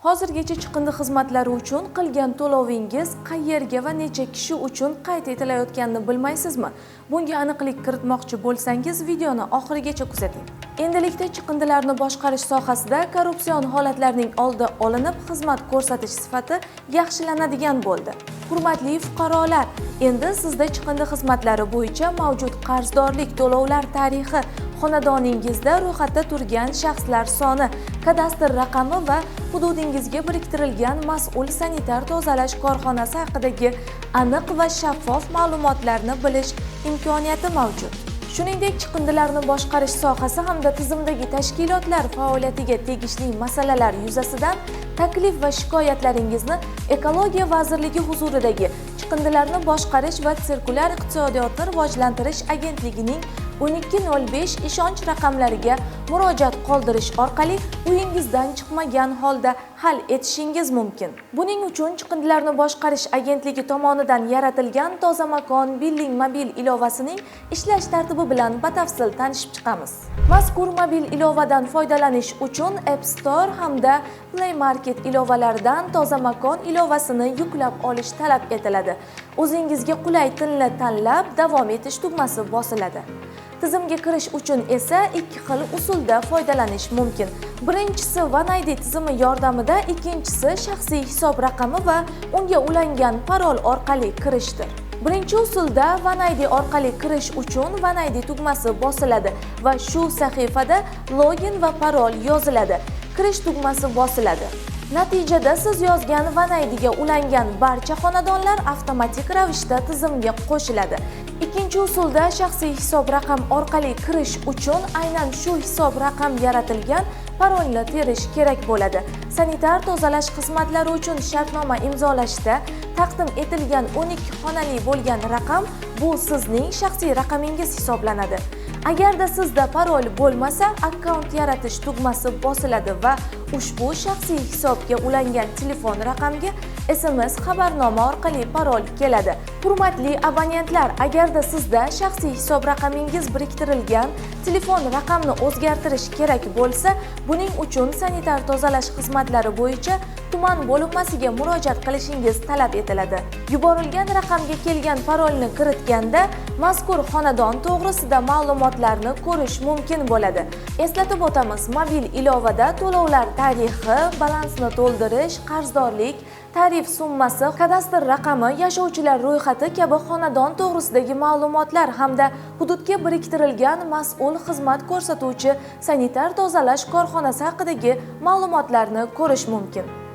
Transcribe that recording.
Hozirgacha chiqindi xizmatlari uchun qilgan to'lovingiz qayerga va necha kishi uchun qayd etilayotganini bilmaysizmi? Bunga aniqlik kiritmoqchi bo'lsangiz, videoni oxirigacha kuzating. Endilikda chiqindilarni boshqarish sohasida korrupsion holatlarning oldi olinib, xizmat ko'rsatish sifati yaxshilanadigan bo'ldi. Hurmatli fuqarolar, endi sizda chiqindi xizmatlari bo'yicha mavjud qarzdorlik to'lovlar tarixi, xonadoningizda ro'yxatda turgan shaxslar soni, kadastr raqami va hududingizga biriktirilgan mas'ul sanitar tozalash korxonasi haqidagi aniq va shaffof ma'lumotlarni bilish imkoniyati mavjud. Shuningdek, chiqindilarni boshqarish sohasi hamda tizimdagi tashkilotlar faoliyatiga tegishli masalalar yuzasidan taklif va shikoyatlaringizni Ekologiya vazirligi huzuridagi chiqindilarni boshqarish va sirkulyar iqtisodiyotni rivojlantirish agentligining 1205 ishonch raqamlariga murojaat qoldirish orqali uyingizdan chiqmagan holda hal etishingiz mumkin. Buning uchun chiqindilarni boshqarish agentligi tomonidan yaratilgan Toza makon billing mobil ilovasining ishlash tartibi bilan batafsil tanishib chiqamiz. Mazkur mobil ilovadan foydalanish uchun App Store hamda Play Market ilovalaridan Toza makon ilovasini yuklab olish talab etiladi. O'zingizga qulay tilni tanlab, davom etish tugmasi bosiladi. Tizimga kirish uchun esa ikki xil usulda foydalanish mumkin. Birinchisi OneID tizimi yordamida, ikkinchisi shaxsiy hisob raqami va unga ulangan parol orqali kirishdir. Birinchi usulda OneID orqali kirish uchun OneID tugmasi bosiladi va shu sahifada login va parol yoziladi. Kirish tugmasi bosiladi. Natijada siz yozgan OneIDga ulangan barcha xonadonlar avtomatik ravishda tizimga qo'shiladi. Ikkinchi usulda shaxsiy hisob raqam orqali kirish uchun aynan shu hisob raqam yaratilgan parolni terish kerak bo'ladi. Sanitar tozalash xizmatlari uchun shartnoma imzolashda taqdim etilgan 12 xonali bo'lgan raqam bu sizning shaxsiy raqamingiz hisoblanadi. Agarda sizda parol bo'lmasa, akkaunt yaratish tugmasi bosiladi va ushbu shaxsiy hisobga ulangan telefon raqamga SMS xabarnoma orqali parol keladi. Hurmatli abonentlar, agarda sizda shaxsiy hisob raqamingiz biriktirilgan telefon raqamni o'zgartirish kerak bo'lsa, buning uchun sanitar tozalash xizmatlari bo'yicha tuman bo'linmasiga murojaat qilishingiz talab etiladi. Yuborilgan raqamga kelgan parolni kiritganda mazkur xonadon to'g'risida ma'lumotlarni ko'rish mumkin bo'ladi. Eslatib o'tamiz, mobil ilovada to'lovlar tarixi, balansni to'ldirish, qarzdorlik, tarif summasi, kadastr raqami, yashovchilar ro'yxati kabi xonadon to'g'risidagi ma'lumotlar hamda hududga biriktirilgan mas'ul xizmat ko'rsatuvchi sanitar tozalash korxonasi haqidagi ma'lumotlarni ko'rish mumkin.